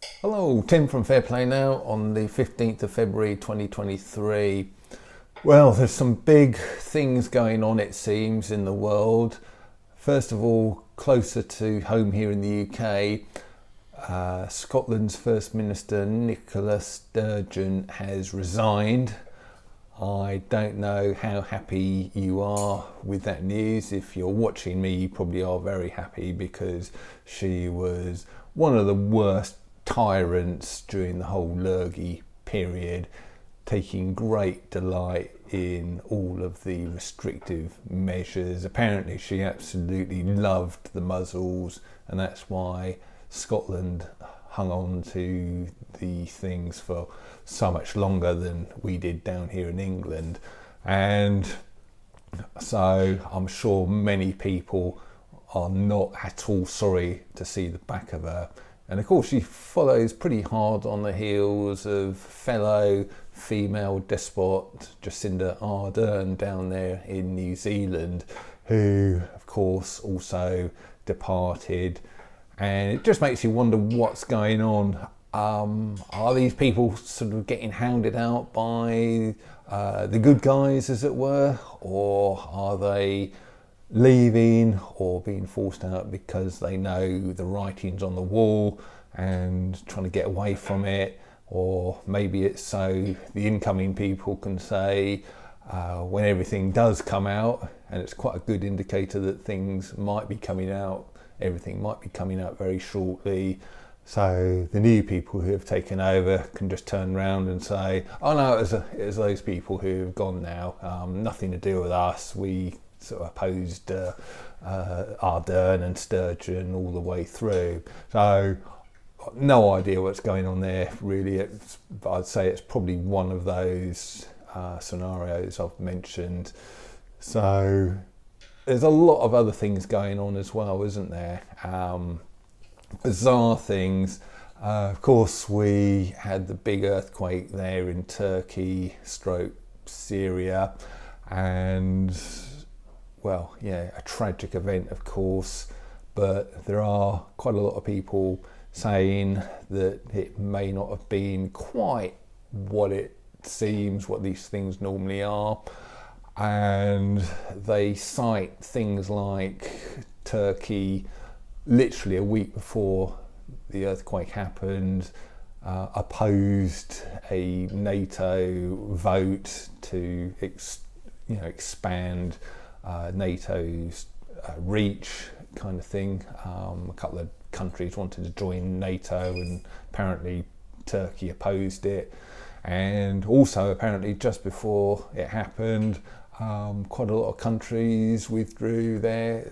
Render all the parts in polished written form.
Hello, Tim from Fair Play Now on the 15th of February 2023. Well, there's some big things going on, it seems, in the world. First of all, closer to home here in the UK, Scotland's First Minister Nicola Sturgeon has resigned. I don't know how happy you are with that news. If you're watching me, you probably are very happy because she was one of the worst tyrants during the whole Lurgy period, taking great delight in all of the restrictive measures. Apparently she absolutely loved the muzzles, and that's why Scotland hung on to the things for so much longer than we did down here in England. And so I'm sure many people are not at all sorry to see the back of her. And of course she follows pretty hard on the heels of fellow female despot Jacinda Ardern down there in New Zealand, who of course also departed. And it just makes you wonder what's going on. Are these people sort of getting hounded out by the good guys, as it were, or are they leaving or being forced out because they know the writing's on the wall and trying to get away from it? Or maybe it's so the incoming people can say when everything does come out, and it's quite a good indicator that things might be coming out, everything might be coming out very shortly. So the new people who have taken over can just turn around and say, oh no, it was those people who have gone now, nothing to do with us. We sort of opposed Ardern and Sturgeon all the way through. So no idea what's going on there really. I'd say it's probably one of those scenarios I've mentioned. So there's a lot of other things going on as well, isn't there? Bizarre things. Of course, we had the big earthquake there in Turkey stroke Syria, and well, yeah, a tragic event, of course, but there are quite a lot of people saying that it may not have been quite what it seems, what these things normally are. And they cite things like Turkey, literally a week before the earthquake happened, opposed a NATO vote to expand NATO's reach, kind of thing. A couple of countries wanted to join NATO, and apparently Turkey opposed it. And also apparently just before it happened, quite a lot of countries withdrew their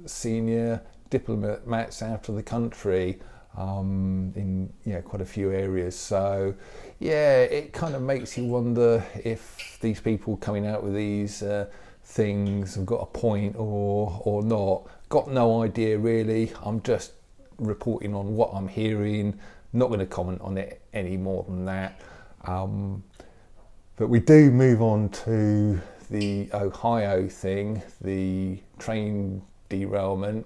senior diplomats out of the country in quite a few areas. So yeah, it kind of makes you wonder if these people coming out with these things have got a point or not. Got no idea really. I'm just reporting on what I'm hearing, not going to comment on it any more than that. But we do move on to the Ohio thing, the train derailment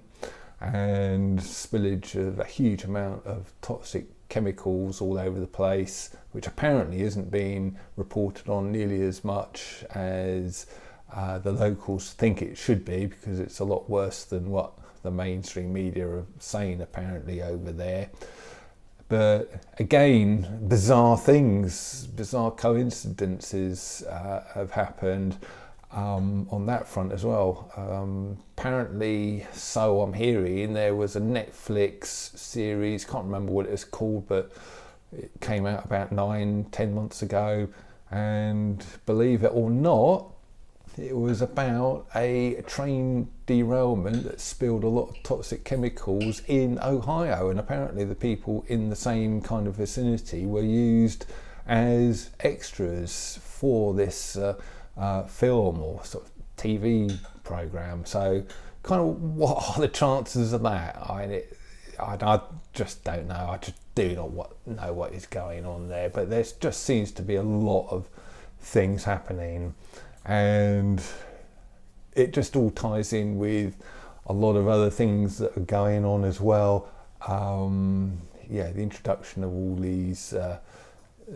and spillage of a huge amount of toxic chemicals all over the place, which apparently isn't being reported on nearly as much as the locals think it should be, because it's a lot worse than what the mainstream media are saying apparently over there. But again, bizarre things, bizarre coincidences have happened on that front as well. Apparently, so I'm hearing, there was a Netflix series, can't remember what it was called, but it came out about 9-10 months ago, and believe it or not, it was about a train derailment that spilled a lot of toxic chemicals in Ohio, and apparently the people in the same kind of vicinity were used as extras for this film or sort of TV program. So kind of what are the chances of that? I just don't know. I just do not know what is going on there, but there just seems to be a lot of things happening, and it just all ties in with a lot of other things that are going on as well. the introduction of all these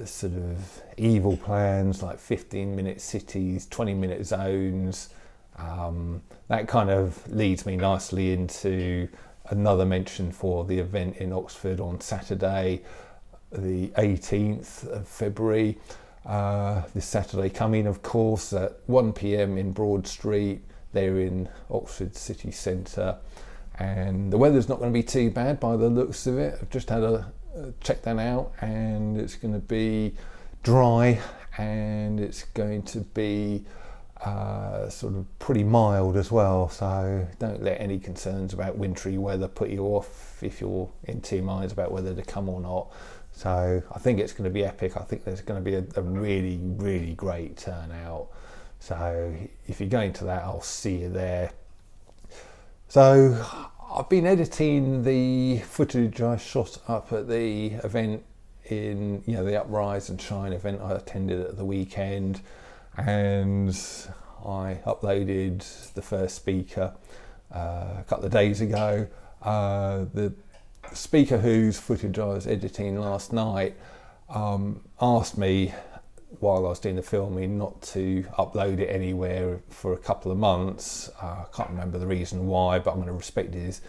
sort of evil plans like 15-minute cities, 20-minute zones. That kind of leads me nicely into another mention for the event in Oxford on Saturday, the 18th of February. This Saturday coming, of course, at 1 p.m. in Broad Street, there in Oxford city centre. And the weather's not going to be too bad by the looks of it. I've just had a check that out, and it's going to be dry, and it's going to be sort of pretty mild as well, so don't let any concerns about wintry weather put you off if you're in two minds about whether to come or not. So I think it's going to be epic. I think there's going to be a really, really great turnout. So if you're going to that, I'll see you there. So I've been editing the footage I shot up at the event in, the Uprise and Shine event I attended at the weekend, and I uploaded the first speaker a couple of days ago. The speaker whose footage I was editing last night asked me while I was doing the filming not to upload it anywhere for a couple of months. I can't remember the reason why, but I'm going to respect his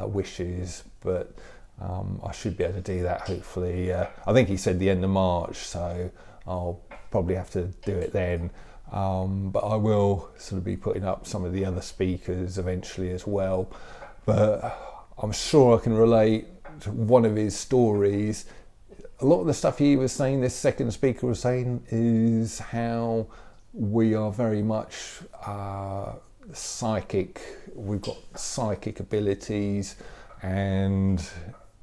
wishes. But I should be able to do that hopefully. I think he said the end of March, so I'll probably have to do it then. But I will sort of be putting up some of the other speakers eventually as well. But I'm sure I can relate to one of his stories. A lot of the stuff he was saying, this second speaker was saying, is how we are very much psychic. We've got psychic abilities, and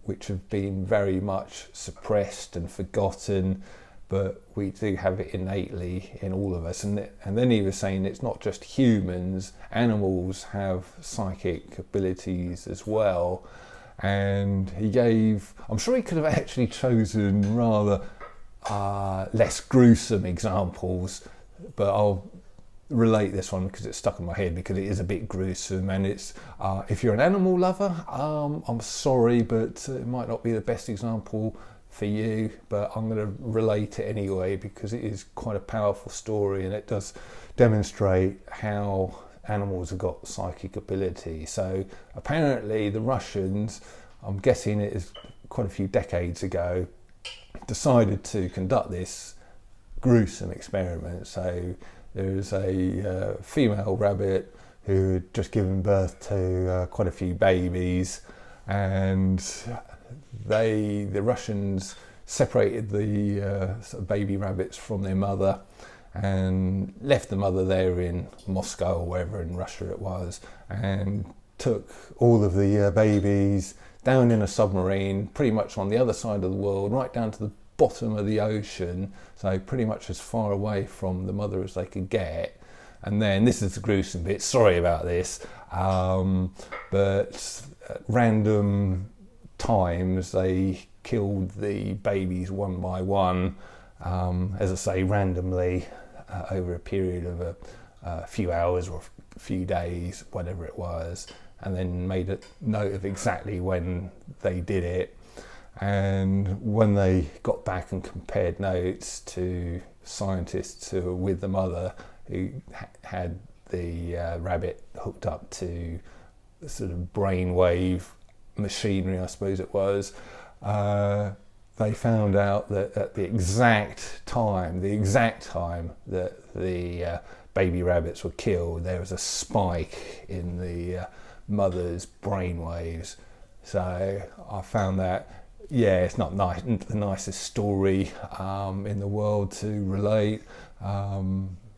which have been very much suppressed and forgotten, but we do have it innately in all of us. And then he was saying it's not just humans, animals have psychic abilities as well. And he gave, I'm sure he could have actually chosen rather less gruesome examples, but I'll relate this one because it's stuck in my head because it is a bit gruesome. And it's, if you're an animal lover, I'm sorry, but it might not be the best example for you, but I'm going to relate it anyway because it is quite a powerful story, and it does demonstrate how animals have got psychic ability. So apparently the Russians, I'm guessing it is quite a few decades ago, decided to conduct this gruesome experiment. So there's a female rabbit who had just given birth to quite a few babies, and the Russians separated the sort of baby rabbits from their mother and left the mother there in Moscow or wherever in Russia it was, and took all of the babies down in a submarine pretty much on the other side of the world, right down to the bottom of the ocean, so pretty much as far away from the mother as they could get. And then, this is the gruesome bit, sorry about this, but at random times they killed the babies one by one, as I say, randomly, over a period of a few hours or a few days, whatever it was, and then made a note of exactly when they did it. And when they got back and compared notes to scientists who were with the mother, who had the rabbit hooked up to the sort of brainwave machinery, I suppose it was, they found out that at the exact time that the baby rabbits were killed, there was a spike in the mother's brainwaves. So I found that, it's not the nicest story in the world to relate.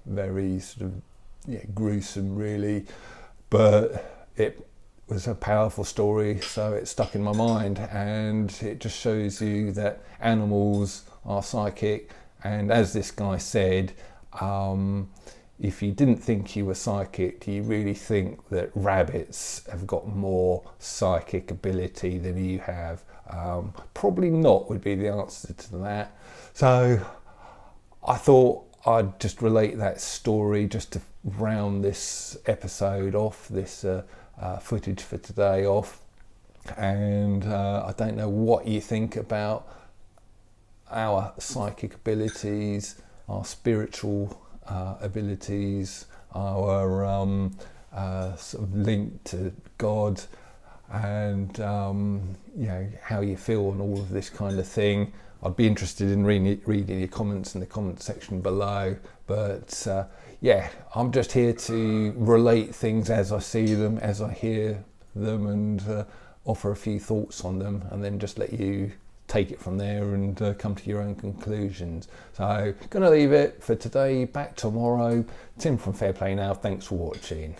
Very sort of gruesome, really, but it was a powerful story, so it stuck in my mind, and it just shows you that animals are psychic. And as this guy said, if you didn't think you were psychic, do you really think that rabbits have got more psychic ability than you have? Probably not would be the answer to that. So I thought I'd just relate that story just to round this episode off, this footage for today off. And I don't know what you think about our psychic abilities, our spiritual abilities, our sort of link to God, and you know, how you feel on all of this kind of thing. I'd be interested in reading your comments in the comment section below. But yeah, I'm just here to relate things as I see them, as I hear them, and offer a few thoughts on them, and then just let you take it from there and come to your own conclusions. So, gonna leave it for today. Back tomorrow. Tim from Fair Play Now. Thanks for watching.